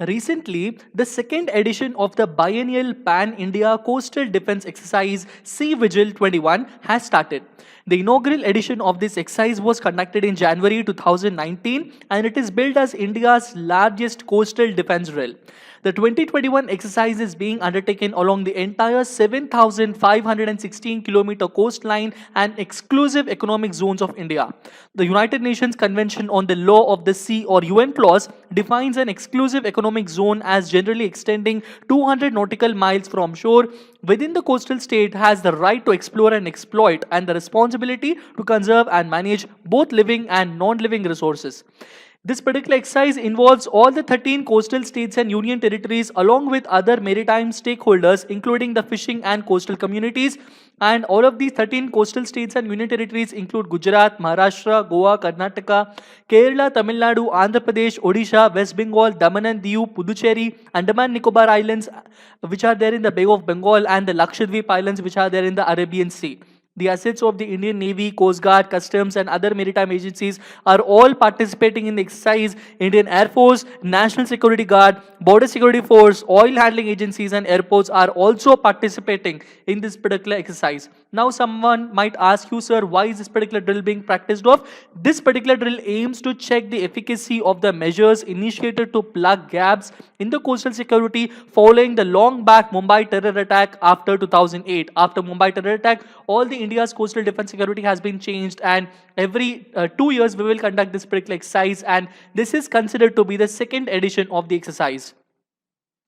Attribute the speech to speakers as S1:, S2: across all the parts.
S1: Recently, the second edition of the biennial Pan India Coastal Defense Exercise Sea Vigil 21 has started. The inaugural edition of this exercise was conducted in January 2019 and it is billed as India's largest coastal defense drill. The 2021 exercise is being undertaken along the entire 7,516-kilometer coastline and exclusive economic zones of India. The United Nations Convention on the Law of the Sea or UN clause defines an exclusive economic zone as generally extending 200 nautical miles from shore within the coastal state has the right to explore and exploit and the responsibility to conserve and manage both living and non-living resources. This particular exercise involves all the 13 coastal states and union territories along with other maritime stakeholders including the fishing and coastal communities, and all of these 13 coastal states and union territories include Gujarat, Maharashtra, Goa, Karnataka, Kerala, Tamil Nadu, Andhra Pradesh, Odisha, West Bengal, Daman and Diu, Puducherry, Andaman Nicobar Islands which are there in the Bay of Bengal, and the Lakshadweep Islands which are there in the Arabian Sea. The assets of the Indian Navy, Coast Guard, Customs and other maritime agencies are all participating in the exercise. Indian Air Force, National Security Guard, Border Security Force, oil handling agencies and airports are also participating in this particular exercise. Now someone might ask you, sir, why is this particular drill being practiced of? This particular drill aims to check the efficacy of the measures initiated to plug gaps in the coastal security following the long back Mumbai terror attack after 2008. After Mumbai terror attack, all the India's coastal defense security has been changed, and every 2 years we will conduct this particular exercise, and this is considered to be the second edition of the exercise.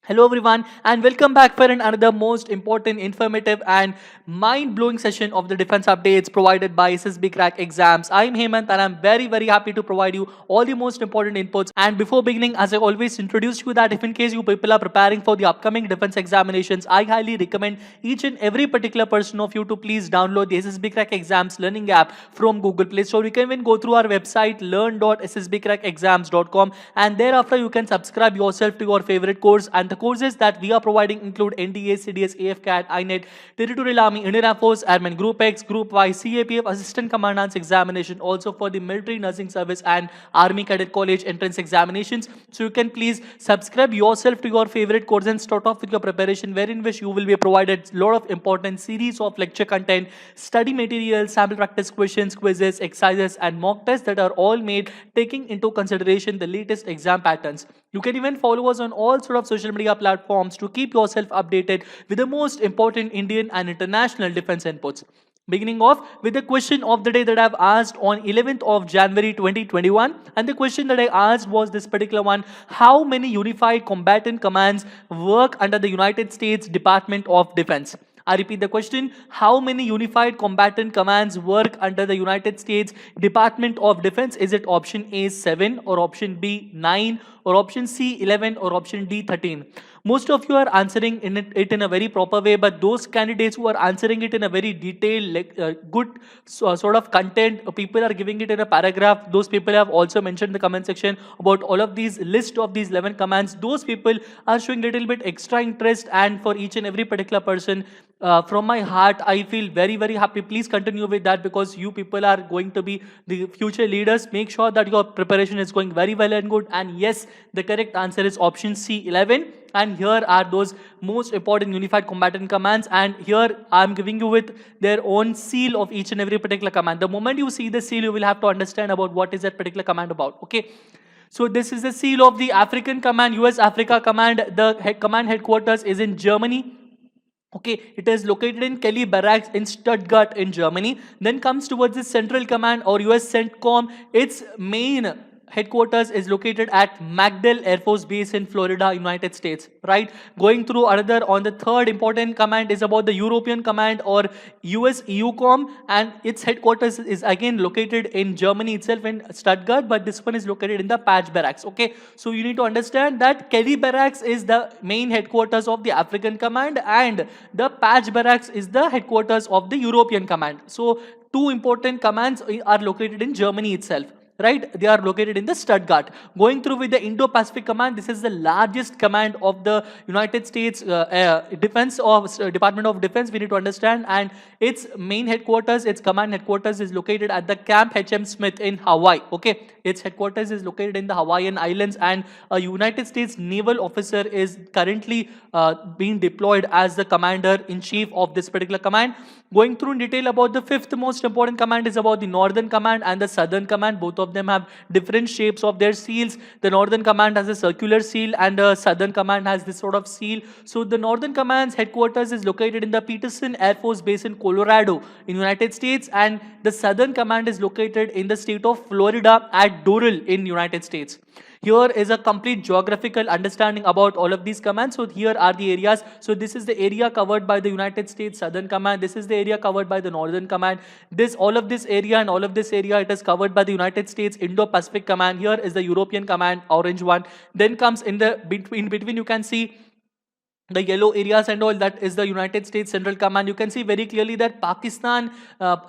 S1: Hello everyone and welcome back for another most important, informative and mind-blowing session of the defense updates provided by SSB Crack Exams. I'm Hemant and I'm very happy to provide you all the most important inputs. And before beginning, as I always introduce you that if in case you people are preparing for the upcoming defense examinations, I highly recommend each and every particular person of you to please download the SSB Crack Exams learning app from Google Play Store. You can even go through our website learn.ssbcrackexams.com and thereafter you can subscribe yourself to your favorite course. And the courses that we are providing include NDA, CDS, AFCAT, INET, Territorial Army, Indian Air Force, Airman Group X, Group Y, CAPF, Assistant Commandant's examination, also for the Military Nursing Service and Army Cadet College entrance examinations. So you can please subscribe yourself to your favorite course and start off with your preparation, wherein which you will be provided a lot of important series of lecture content, study material, sample practice questions, quizzes, exercises and mock tests that are all made taking into consideration the latest exam patterns. You can even follow us on all sort of social media platforms to keep yourself updated with the most important Indian and international defense inputs. Beginning off with the question of the day that I've asked on 11th of January 2021, and the question that I asked was this particular one: how many unified combatant commands work under the United States Department of Defense? I repeat the question: how many unified combatant commands work under the United States Department of Defense? Is it option A 7 or option B 9 or option C 11 or option D 13? Most of you are answering it in a very proper way, but those candidates who are answering it in a very detailed, good sort of content, people are giving it in a paragraph. Those people have also mentioned in the comment section about all of these list of these 11 commands. Those people are showing little bit extra interest, and for each and every particular person, from my heart, I feel very happy. Please continue with that because you people are going to be the future leaders. Make sure that your preparation is going very well and good. And yes, the correct answer is option C 11. And here are those most important unified combatant commands, and here I am giving you with their own seal of each and every particular command. The moment you see the seal, you will have to understand about what is that particular command about. Okay. So this is the seal of the African Command, US Africa Command. The command headquarters is in Germany. Okay, it is located in Kelly Barracks in Stuttgart in Germany. Then comes towards the Central Command or US CENTCOM. Its main headquarters is located at MacDill Air Force Base in Florida, United States, right? Going through another, on the third important command is about the European Command or US EUCOM, and its headquarters is again located in Germany itself in Stuttgart, but this one is located in the Patch Barracks. Okay, so you need to understand that Kelly Barracks is the main headquarters of the African Command and the Patch Barracks is the headquarters of the European Command. So two important commands are located in Germany itself. right? They are located in the Stuttgart. Going through with the Indo-Pacific Command, this is the largest command of the United States Department of Defense, we need to understand, and its main headquarters, its command headquarters is located at the Camp HM Smith in Hawaii, okay? Its headquarters is located in the Hawaiian Islands, and a United States naval officer is currently being deployed as the commander-in-chief of this particular command. Going through in detail about the fifth most important command is about the Northern Command and the Southern Command. Both of them have different shapes of their seals. The Northern Command has a circular seal and the Southern Command has this sort of seal. So the Northern Command's headquarters is located in the Peterson Air Force Base in Colorado in United States, and the Southern Command is located in the state of Florida at Doral in United States. Here is a complete geographical understanding about all of these commands. So here are the areas. So this is the area covered by the United States Southern Command. This is the area covered by the Northern Command. All of this area and all of this area, it is covered by the United States Indo-Pacific Command. Here is the European Command, orange one. Then comes in the between you can see the yellow areas and all, that is the United States Central Command. You can see very clearly that Pakistan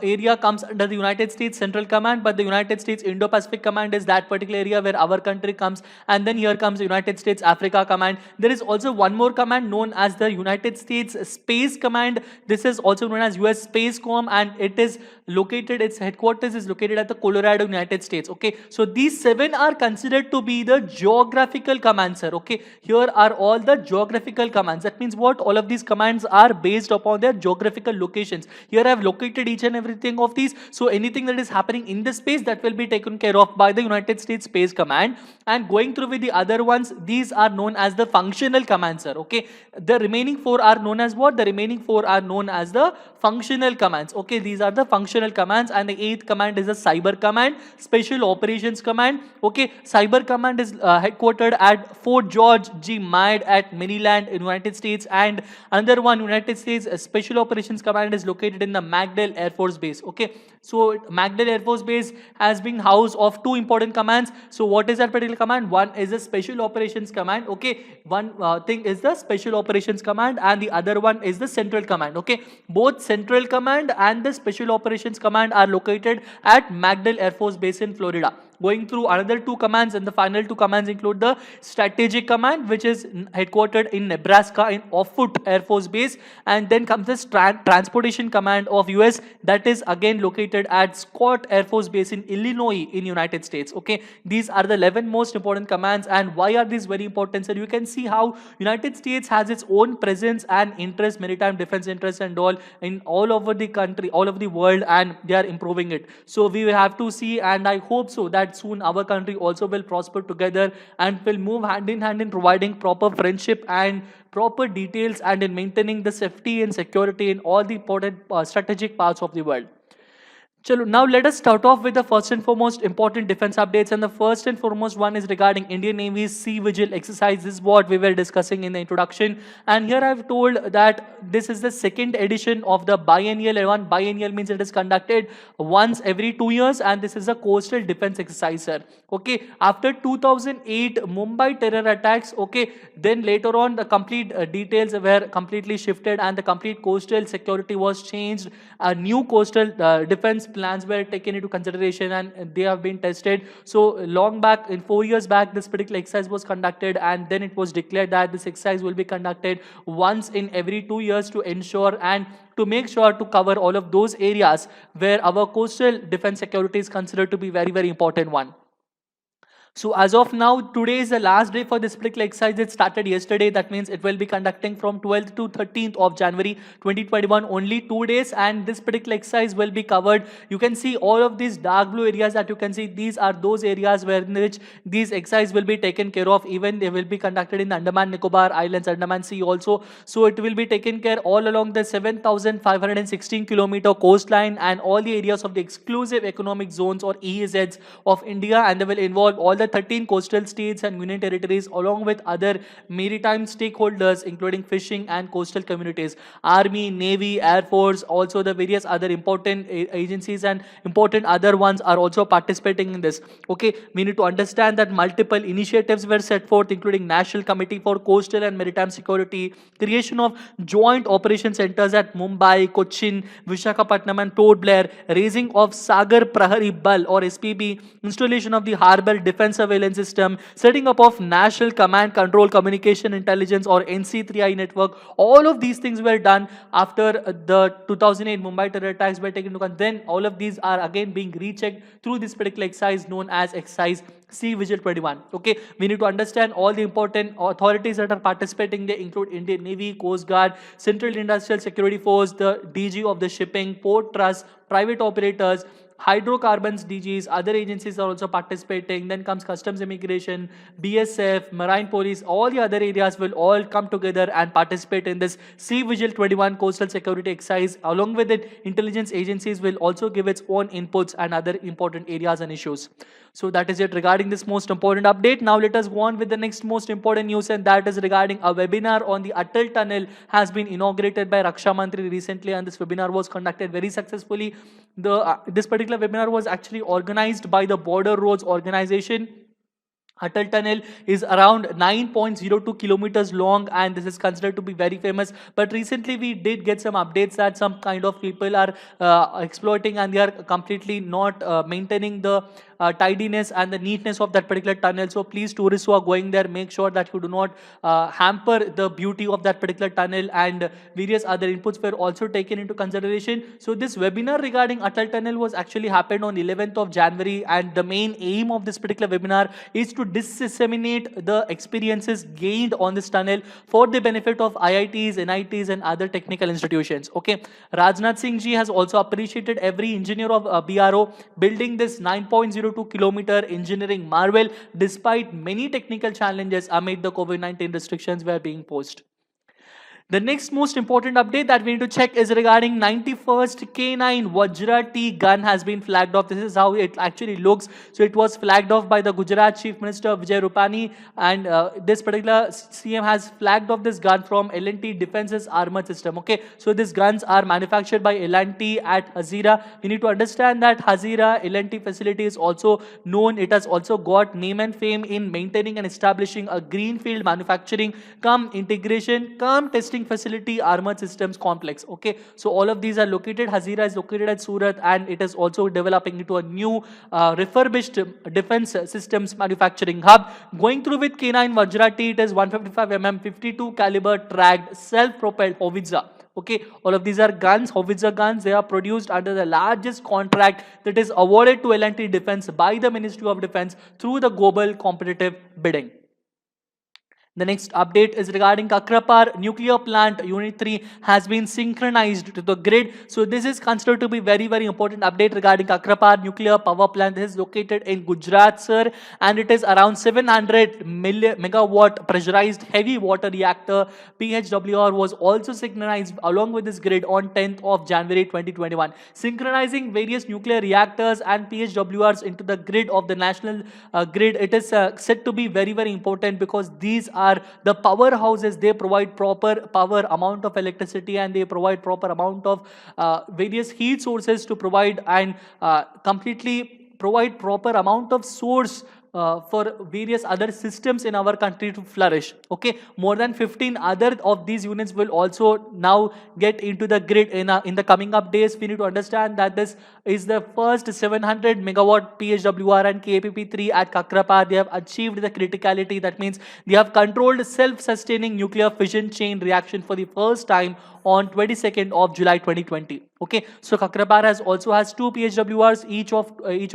S1: area comes under the United States Central Command, but the United States Indo-Pacific Command is that particular area where our country comes, and then here comes the United States Africa Command. There is also one more command known as the United States Space Command. This is also known as US Space Com, and it is located, its headquarters is located at the Colorado, United States. Okay, so these 7 are considered to be the geographical commands, sir. Okay, here are all the geographical commands. That means what? All of these commands are based upon their geographical locations. Here I have located each and everything of these. So anything that is happening in the space, that will be taken care of by the United States Space Command. And going through with the other ones, these are known as the functional commands, sir. Okay, the remaining 4 are known as what? The remaining 4 are known as the functional commands. Okay, these are the functional commands. And the 8th command is the Cyber Command, Special Operations Command. Okay, Cyber Command is headquartered at Fort George G. Meade at Maryland, United States, and another one, United States Special Operations Command, is located in the MacDill Air Force Base. Okay, so MacDill Air Force Base has been house of 2 important commands. So what is that particular command? One is the Special Operations Command. Okay, one thing is the Special Operations Command, and the other one is the Central Command. Okay, both Central Command and the Special Operations Command are located at MacDill Air Force Base in Florida. Going through another 2 commands, and the final 2 commands include the Strategic Command, which is headquartered in Nebraska in Offutt Air Force Base, and then comes the Transportation Command of US, that is again located at Scott Air Force Base in Illinois in United States. Okay, these are the 11 most important commands. And why are these very important? So you can see how United States has its own presence and interest, maritime defense interest and all over the country, all over the world, and they are improving it. So we will have to see, and I hope so that soon our country also will prosper together and will move hand in hand in providing proper friendship and proper details and in maintaining the safety and security in all the important strategic parts of the world. Chalo, now let us start off with the first and foremost important defense updates, and the first and foremost one is regarding Indian Navy's Sea Vigil exercise. This is what we were discussing in the introduction, and here I have told that this is the 2nd edition of the biennial one. Biennial means it is conducted once every 2 years, and this is a coastal defense exercise, sir. Okay, after 2008 Mumbai terror attacks, okay, then later on the complete details were completely shifted and the complete coastal security was changed. A new coastal defense plans were taken into consideration and they have been tested. So long back, in 4 years back, this particular exercise was conducted, and then it was declared that this exercise will be conducted once in every 2 years to ensure and to make sure to cover all of those areas where our coastal defense security is considered to be very, very important one. So as of now, today is the last day for this particular exercise. It started yesterday. That means it will be conducting from 12th to 13th of January 2021, only 2 days, and this particular exercise will be covered. You can see all of these dark blue areas that you can see. These are those areas where in which these exercise will be taken care of. Even they will be conducted in the Andaman Nicobar Islands, Andaman Sea also. So it will be taken care all along the 7,516 kilometer coastline and all the areas of the exclusive economic zones or EEZs of India, and they will involve all the 13 coastal states and union territories along with other maritime stakeholders including fishing and coastal communities, army, navy, air force, also the various other important agencies and important other ones are also participating in this. Okay, we need to understand that multiple initiatives were set forth including National Committee for Coastal and Maritime Security, creation of joint operation centers at Mumbai, Cochin, Vishakhapatnam and Port Blair, raising of Sagar Prahari Bal or SPB, installation of the Harbor Defense Surveillance System, setting up of National Command Control Communication Intelligence or NC3I network. All of these things were done after the 2008 Mumbai terror attacks were taken into account. Then all of these are again being rechecked through this particular exercise known as exercise Sea Vigil 21. Okay, we need to understand all the important authorities that are participating. They include Indian Navy, Coast Guard, Central Industrial Security Force, the DG of the shipping, port trust, private operators, hydrocarbons DGs, other agencies are also participating. Then comes customs immigration, BSF, marine police, all the other areas will all come together and participate in this Sea Vigil 21 coastal security exercise. Along with it, intelligence agencies will also give its own inputs and other important areas and issues. So that is it regarding this most important update. Now let us go on with the next most important news, and that is regarding a webinar on the Atal Tunnel has been inaugurated by Raksha Mantri recently, and this webinar was conducted very successfully. This particular webinar was actually organized by the Border Roads Organization. Atal Tunnel is around 9.02 kilometers long and this is considered to be very famous. But recently we did get some updates that some kind of people are exploiting and they are completely not maintaining the tidiness and the neatness of that particular tunnel. So please, tourists who are going there, make sure that you do not hamper the beauty of that particular tunnel, and various other inputs were also taken into consideration. So this webinar regarding Atal Tunnel was actually happened on 11th of January, and the main aim of this particular webinar is to disseminate the experiences gained on this tunnel for the benefit of IITs, NITs and other technical institutions. Okay, Rajnath Singh ji has also appreciated every engineer of BRO building this 9.02 kilometer engineering marvel despite many technical challenges amid the COVID-19 restrictions were being posed. The next most important update that we need to check is regarding 91st K9 Vajra T gun has been flagged off. This is how it actually looks. So it was flagged off by the Gujarat Chief Minister Vijay Rupani, and this particular CM has flagged off this gun from L&T Defence's armor system. Okay, so these guns are manufactured by L&T at Hazira. We need to understand that Hazira L&T facility is also known. It has also got name and fame in maintaining and establishing a greenfield manufacturing cum integration cum testing facility armored systems complex. Okay, so all of these are located. Hazira is located at Surat, and it is also developing into a new refurbished defense systems manufacturing hub. Going through with K9 Vajra T, it is 155 mm 52 caliber tracked self-propelled howitzer. Okay, all of these are guns, howitzer guns. They are produced under the largest contract that is awarded to L&T Defense by the Ministry of Defense through the global competitive bidding. The next update is regarding Kakrapar nuclear plant unit 3 has been synchronized to the grid. So this is considered to be very important update regarding Kakrapar nuclear power plant. This is located in Gujarat, sir, and it is around 700 megawatt pressurized heavy water reactor. PHWR was also synchronized along with this grid on 10th of January 2021. Synchronizing various nuclear reactors and PHWRs into the grid of the national grid, it is said to be very important because these are the powerhouses. They provide proper power amount of electricity and they provide proper amount of various heat sources to provide and completely provide proper amount of source for various other systems in our country to flourish. Okay, more than 15 other of these units will also now get into the grid in the coming up days. We need to understand that this is the first 700 megawatt PHWR and KPP3 at Kakrapar. They have achieved the criticality. That means they have controlled self-sustaining nuclear fission chain reaction for the first time on 22nd of July 2020. Okay, so Kakrapar also has two PHWRs. Each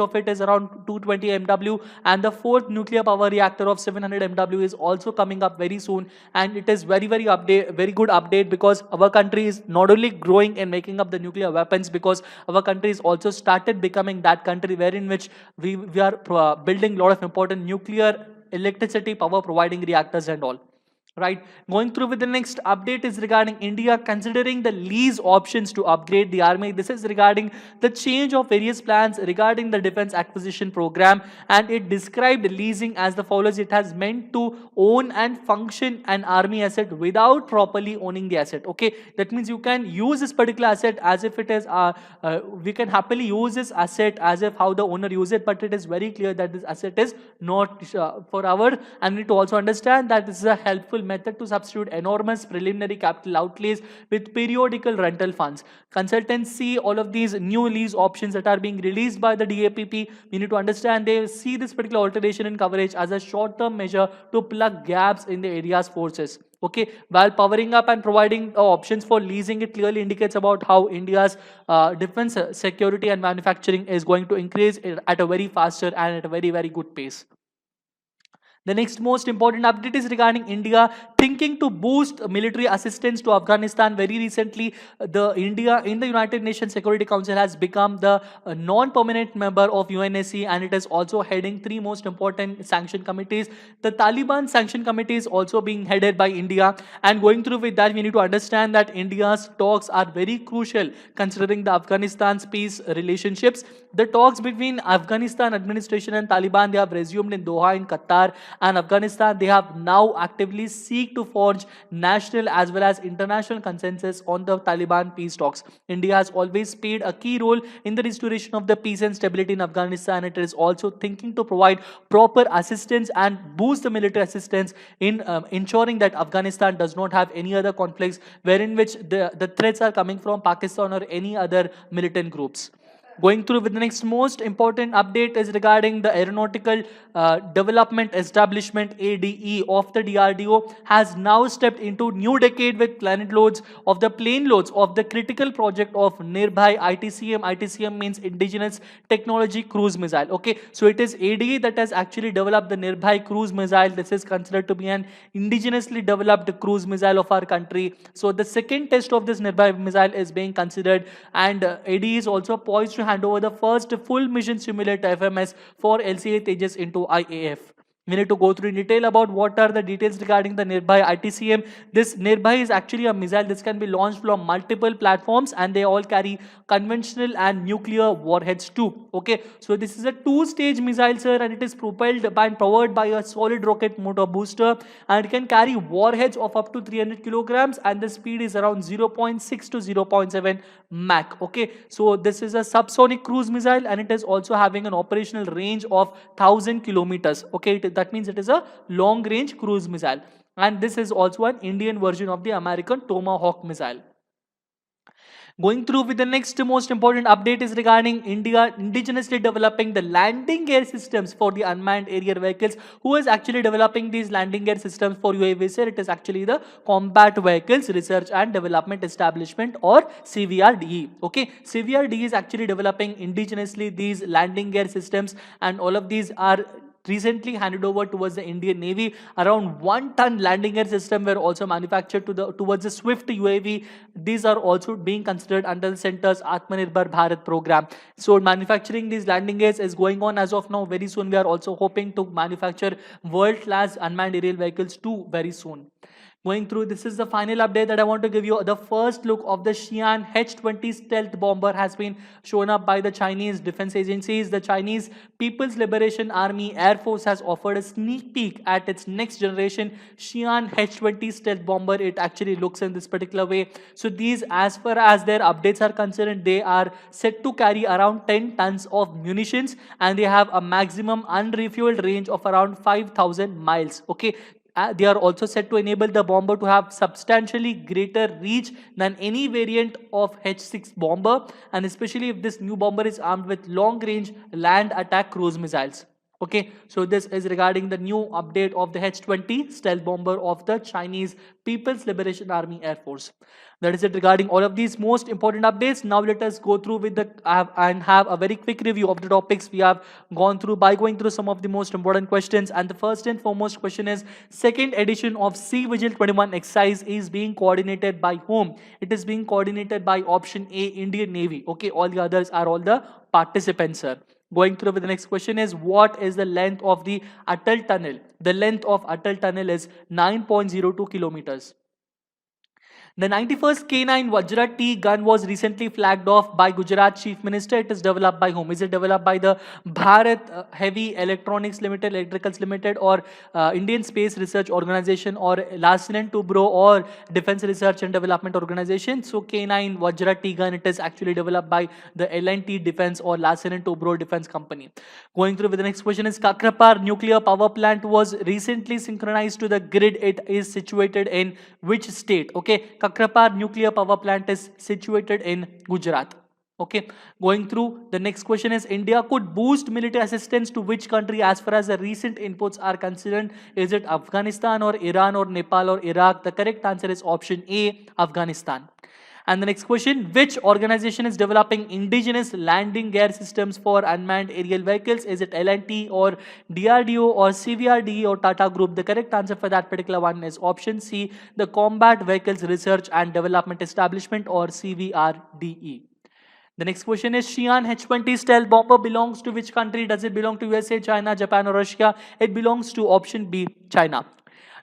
S1: of it is around 220 MW, and the fourth nuclear power reactor of 700 MW is also coming up very soon. And it is very good update because our country is not only growing and making up the nuclear weapons, because our country is also started becoming that country wherein which we are building a lot of important nuclear electricity power providing reactors and all. right? Going through with the next update is regarding India considering the lease options to upgrade the army. This is regarding the change of various plans regarding the defense acquisition program, and it described leasing as the follows. It has meant to own and function an army asset without properly owning the asset. Okay, that means you can use this particular asset as if it is we can happily use this asset as if how the owner use it, but it is very clear that this asset is not for our, and we need to also understand that this is a helpful method to substitute enormous preliminary capital outlays with periodical rental funds. Consultants see all of these new lease options that are being released by the DAPP. We need to understand they see this particular alteration in coverage as a short-term measure to plug gaps in the area's forces. Okay, while powering up and providing options for leasing, it clearly indicates about how India's defense security and manufacturing is going to increase at a very faster and at a very, very good pace. The next most important update is regarding India thinking to boost military assistance to Afghanistan. Very recently, the India in the United Nations Security Council has become the non-permanent member of UNSC, and it is also heading three most important sanction committees. The Taliban sanction committee is also being headed by India. And going through with that, we need to understand that India's talks are very crucial considering the Afghanistan's peace relationships. The talks between Afghanistan administration and Taliban, they have resumed in Doha in Qatar, and Afghanistan, they have now actively seek to forge national as well as international consensus on the Taliban peace talks. India has always played a key role in the restoration of the peace and stability in Afghanistan. It is also thinking to provide proper assistance and boost the military assistance in ensuring that Afghanistan does not have any other conflicts wherein which the threats are coming from Pakistan or any other militant groups. Going through with the next most important update is regarding the Aeronautical Development Establishment ADE of the DRDO has now stepped into new decade with planet loads of the plane loads of the critical project of Nirbhai ITCM. ITCM means Indigenous Technology Cruise Missile. Okay, so it is ADE that has actually developed the Nirbhai cruise missile. This is considered to be an indigenously developed cruise missile of our country. So the second test of this Nirbhai missile is being considered, and ADE is also poised to hand over the first full mission simulator FMS for LCA Tejas into IAF. We need to go through in detail about what are the details regarding the Nirbhai ITCM. This Nirbhai is actually a missile. This can be launched from multiple platforms, and they all carry conventional and nuclear warheads too. Okay, so this is a two-stage missile, sir, and it is propelled by and powered by a solid rocket motor booster, and it can carry warheads of up to 300 kilograms, and the speed is around 0.6 to 0.7 Mach. Okay, so this is a subsonic cruise missile, and it is also having an operational range of 1,000 kilometers. Okay, that means it is a long range cruise missile, and this is also an Indian version of the American Tomahawk missile. Going through with the next most important update is regarding India indigenously developing the landing gear systems for the unmanned aerial vehicles. Who is actually developing these landing gear systems for UAVs? It is actually the Combat Vehicles Research and Development Establishment, or CVRDE. Okay, CVRDE is actually developing indigenously these landing gear systems, and all of these are recently handed over towards the Indian Navy. Around 1-ton landing gear system were also manufactured towards the Swift UAV. These are also being considered under the center's Atmanirbhar Bharat program. So manufacturing these landing gears is going on as of now. Very soon we are also hoping to manufacture world-class unmanned aerial vehicles too very soon. Going through, this is the final update that I want to give you. The first look of the Xi'an H-20 stealth bomber has been shown up by the Chinese defense agencies. The Chinese People's Liberation Army Air Force has offered a sneak peek at its next generation Xi'an H-20 stealth bomber. It actually looks in this particular way. So these, as far as their updates are concerned, they are set to carry around 10 tons of munitions, and they have a maximum unrefueled range of around 5,000 miles. Okay, they are also set to enable the bomber to have substantially greater reach than any variant of H-6 bomber, and especially if this new bomber is armed with long-range land attack cruise missiles. Okay, so this is regarding the new update of the H-20 stealth bomber of the Chinese People's Liberation Army Air Force. That is it regarding all of these most important updates. Now let us go through with and have a very quick review of the topics we have gone through by going through some of the most important questions. And the first and foremost question is, second edition of Sea Vigil 21 exercise is being coordinated by whom? It is being coordinated by option A, Indian Navy. Okay, all the others are all the participants, sir. Going through with the next question is, what is the length of the Atal Tunnel? The length of Atal Tunnel is 9.02 kilometers. The 91st K9 Vajra T gun was recently flagged off by Gujarat Chief Minister. It is developed by whom? Is it developed by the Bharat Heavy Electronics Limited, Electricals Limited, or Indian Space Research Organization, or Larsen & Toubro, or Defense Research and Development Organization? So K9 Vajra T gun, it is actually developed by the L&T Defense or Larsen & Toubro Defense Company. Going through with the next question is, Kakrapar nuclear power plant was recently synchronized to the grid. It is situated in which state? Okay, Kakrapar nuclear power plant is situated in Gujarat. Okay, going through the next question is, India could boost military assistance to which country as far as the recent inputs are concerned? Is it Afghanistan or Iran or Nepal or Iraq? The correct answer is option A, Afghanistan. And the next question, which organization is developing indigenous landing gear systems for unmanned aerial vehicles? Is it L&T or DRDO or CVRDE or Tata Group? The correct answer for that particular one is option C, the Combat Vehicles Research and Development Establishment, or CVRDE. The next question is, Xi'an H-20 stealth bomber belongs to which country? Does it belong to USA, China, Japan, or Russia? It belongs to option B, China.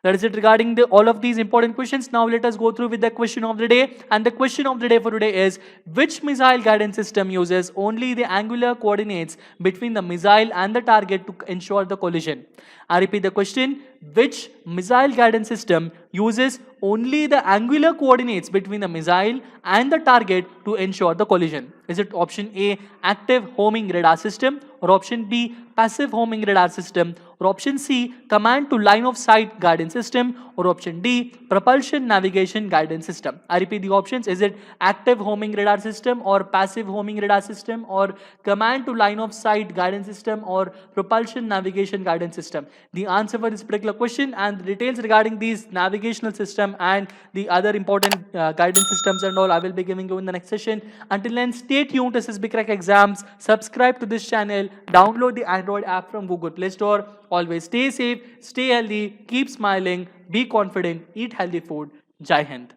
S1: That is it regarding all of these important questions. Now let us go through with the question of the day. And the question of the day for today is, which missile guidance system uses only the angular coordinates between the missile and the target to ensure the collision? I repeat the question, which missile guidance system uses only the angular coordinates between the missile and the target to ensure the collision? Is it option A, active homing radar system, or option B, passive homing radar system, or option C, command to line of sight guidance system, or option D, propulsion navigation guidance system? I repeat the options. Is it active homing radar system, or passive homing radar system, or command to line of sight guidance system, or propulsion navigation guidance system? The answer for this particular question and the details regarding these navigational system and the other important guidance systems and all, I will be giving you in the next session. Until then, stay tuned to SSB Crack Exams. Subscribe to this channel. Download the Android app from Google Play Store. Always stay safe, stay healthy, keep smiling, be confident, eat healthy food. Jai Hind.